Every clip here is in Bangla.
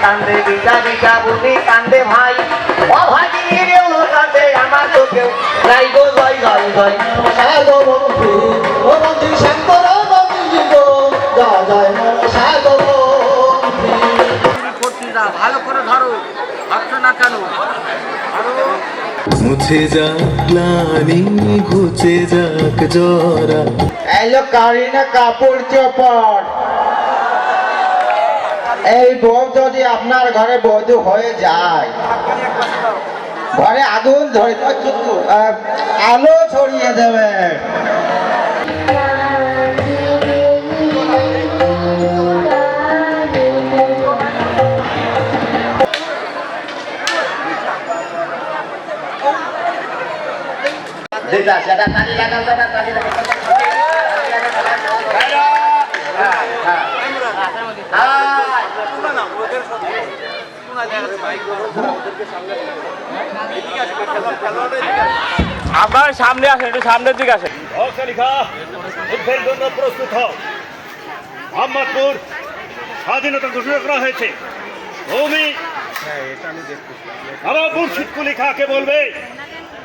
কান্দে বিটা বিটা বুনি কান্দে ভাই ও ভাগিনীর এলো কান্দে আমার তো কেউ নাই গো জয় জয় জয় সাগো বন্ধু ও বন্ধু শঙ্কর বন্ধু যা জয় মন সাগো ভালো করে ধরো ধরছো না কেন মুছে যাক গ্লানি ঘুচে যাক জরা এলো কারিনা কাপড় চোপড় এই বউ যদি আপনার ঘরে বধূ হয়ে যায় ঘরে আগুন ধরে আলো ছড়িয়ে দেবে সেটা তালি লাগাল দাদা তালি লাগাল আপনার সামনে আসেন, একটু সামনের দিকে আসেন। যুদ্ধের জন্য প্রস্তুত হও। মোহাম্মদপুর স্বাধীনতা ঘোষণা করা হয়েছে। ভূমি আমার মুর্শিদ কুলি খাঁকে বলবে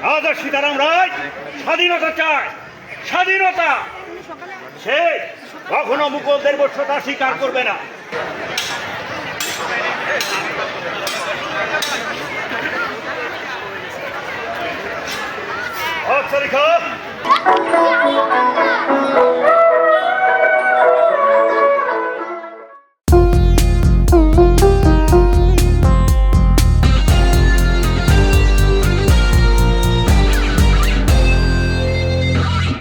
রাজা সীতারাম রায় স্বাধীনতা চায়, স্বাধীনতা। সে কখনো মুঘলদের বশ্যতা স্বীকার করবে না। অফিসার